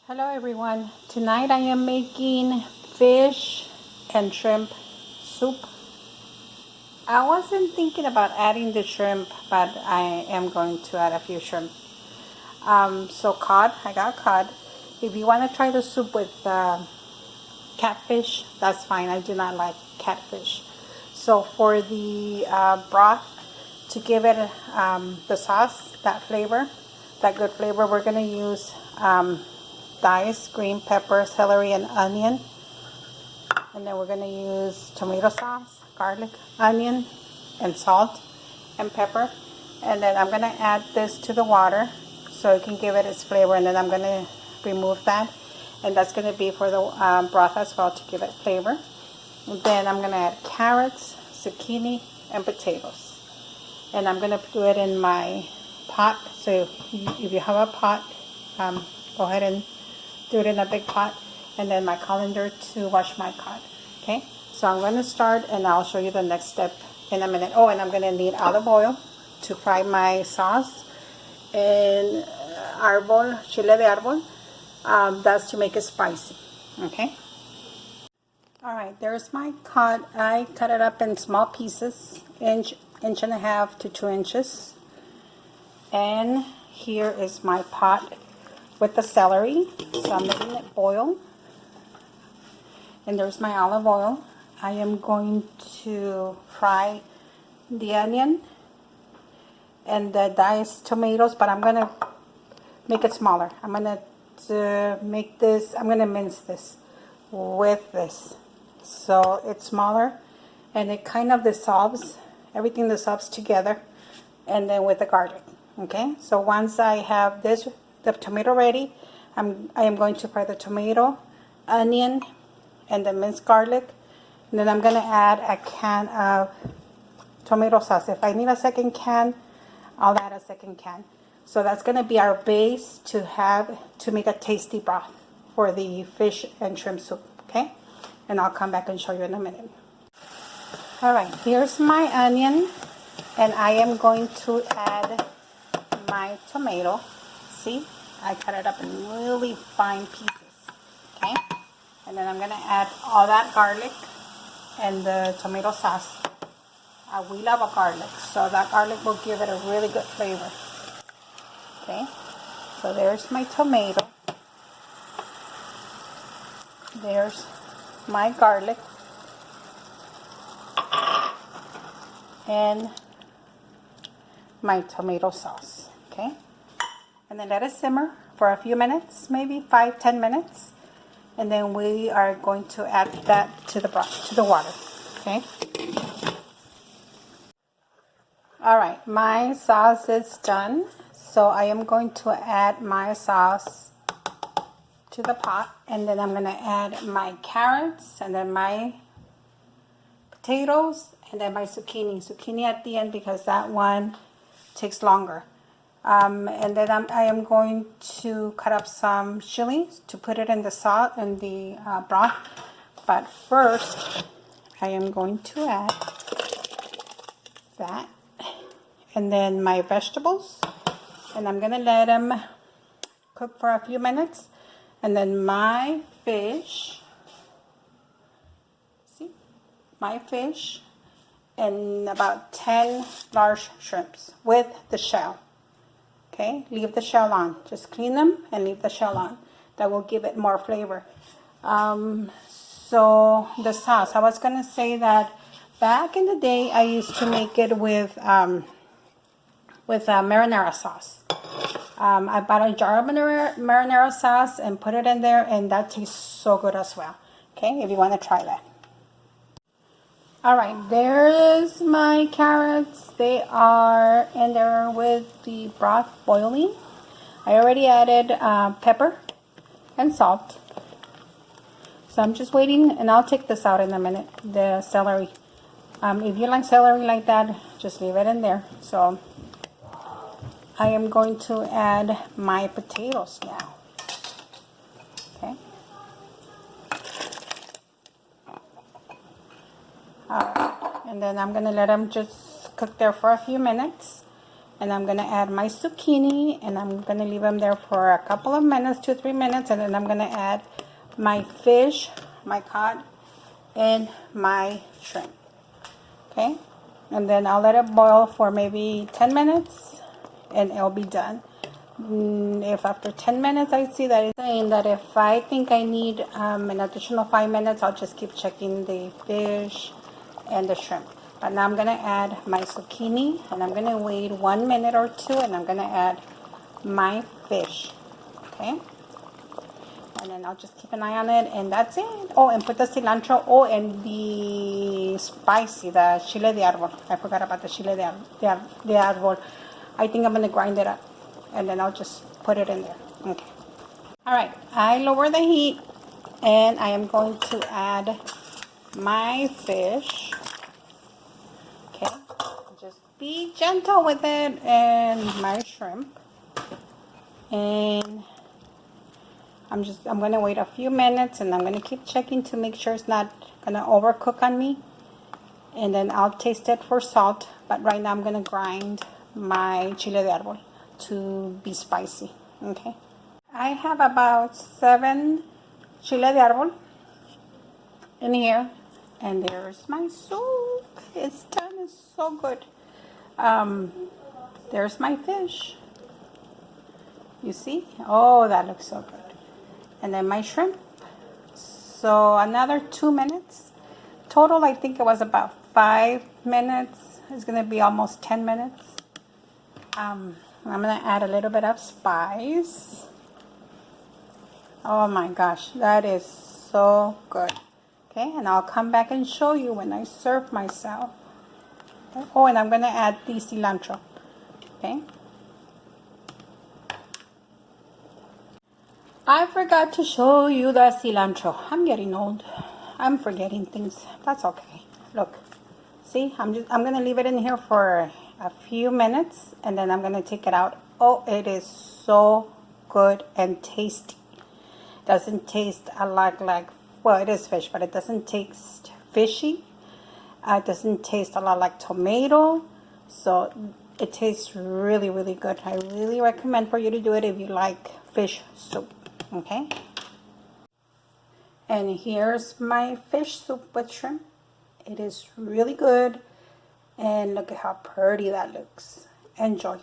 Hello everyone. Tonight I am making fish and shrimp soup. I wasn't thinking about adding the shrimp, but I am going to add a few shrimp. So cod, I got cod. If you want to try the soup with catfish, that's fine. I do not like catfish. So for the broth, to give it the sauce, that flavor, that good flavor, we're going to use diced green pepper, celery, and onion. And then we're going to use tomato sauce, garlic, onion, and salt and pepper. And then I'm going to add this to the water so it can give it its flavor. And then I'm going to remove that. And that's going to be for the broth as well to give it flavor. And then I'm going to add carrots, zucchini, and potatoes. And I'm going to do it in my pot. So if you have a pot, go ahead and do it in a big pot. And then my colander to wash my cod. Okay, so I'm going to start and I'll show you the next step in a minute. Oh, and I'm going to need olive oil to fry my sauce. And chile de árbol, that's to make it spicy. Okay. Alright, there's my cod. I cut it up in small pieces, inch and a half to 2 inches. And here is my pot with the celery. So I'm letting it boil. And there's my olive oil. I am going to fry the onion and the diced tomatoes, but I'm going to make it smaller. I'm going to mince this with this. So it's smaller and it kind of dissolves, everything dissolves together, and then with the garlic. Okay, so once I have the tomato ready, I am going to fry the tomato, onion, and the minced garlic. And then I'm going to add a can of tomato sauce. If I need a second can, I'll add a second can. So that's going to be our base to make a tasty broth for the fish and shrimp soup. Okay, and I'll come back and show you in a minute. Alright, here's my onion, and I am going to add my tomato. See, I cut it up in really fine pieces. Okay, and then I'm going to add all that garlic and the tomato sauce. We love a garlic, so that garlic will give it a really good flavor. Okay, so there's my tomato. There's my garlic. And my tomato sauce. Okay, and then let it simmer for a few minutes, maybe 5-10 minutes. And then we are going to add that to the broth, to the water. Okay. Alright, my sauce is done. So I am going to add my sauce to the pot. And then I'm going to add my carrots and then my potatoes and then my zucchini at the end because that one takes longer. And then I am going to cut up some chilies to put it in the salt and the broth. But first, I am going to add that. And then my vegetables. And I'm going to let them cook for a few minutes. And then my fish. See? My fish. And about 10 large shrimps with the shell. Okay, leave the shell on. Just clean them and leave the shell on. That will give it more flavor. So the sauce, I was going to say that back in the day, I used to make it with marinara sauce. I bought a jar of marinara sauce and put it in there, and that tastes so good as well. Okay, if you want to try that. Alright, there's my carrots. They are in there with the broth boiling. I already added pepper and salt. So I'm just waiting, and I'll take this out in a minute, the celery. If you like celery like that, just leave it in there. So I am going to add my potatoes now. Okay. Alright, and then I'm going to let them just cook there for a few minutes. And I'm going to add my zucchini, and I'm going to leave them there for a couple of minutes, 2-3 minutes, and then I'm going to add my fish, my cod, and my shrimp. Okay, and then I'll let it boil for maybe 10 minutes, and it'll be done. If after 10 minutes I see that it's saying that if I think I need an additional 5 minutes, I'll just keep checking the fish and the shrimp. But now I'm going to add my zucchini, and I'm going to wait 1 minute or two, and I'm going to add my fish. Okay, and then I'll just keep an eye on it, and that's it. Oh, and put the cilantro. Oh, and the spicy, the chile de árbol. I forgot about the chile de árbol. I think I'm going to grind it up, and then I'll just put it in there. Okay. All right, I lower the heat, and I am going to add my fish. Okay, just be gentle with it, and my shrimp. And I'm going to wait a few minutes, and I'm going to keep checking to make sure it's not going to overcook on me. And then I'll taste it for salt. But right now I'm going to grind my chile de árbol to be spicy. Okay. I have about 7 chile de árbol in here. And there's my soup. It's done. It's so good. There's my fish. You see? Oh, that looks so good. And then my shrimp. So another 2 minutes. Total, I think it was about 5 minutes. It's going to be almost 10 minutes. I'm going to add a little bit of spice. Oh my gosh, that is so good. Okay, and I'll come back and show you when I serve myself. Okay. Oh, and I'm going to add the cilantro. Okay. I forgot to show you the cilantro. I'm getting old. I'm forgetting things. That's okay. Look. See, I'm going to leave it in here for a few minutes, and then I'm going to take it out. Oh, it is so good and tasty. Doesn't taste a lot like, well, it is fish, but it doesn't taste fishy. It doesn't taste a lot like tomato. So it tastes really, really good. I really recommend for you to do it if you like fish soup. Okay, and here's my fish soup with shrimp. It is really good, and look at how pretty that looks. Enjoy.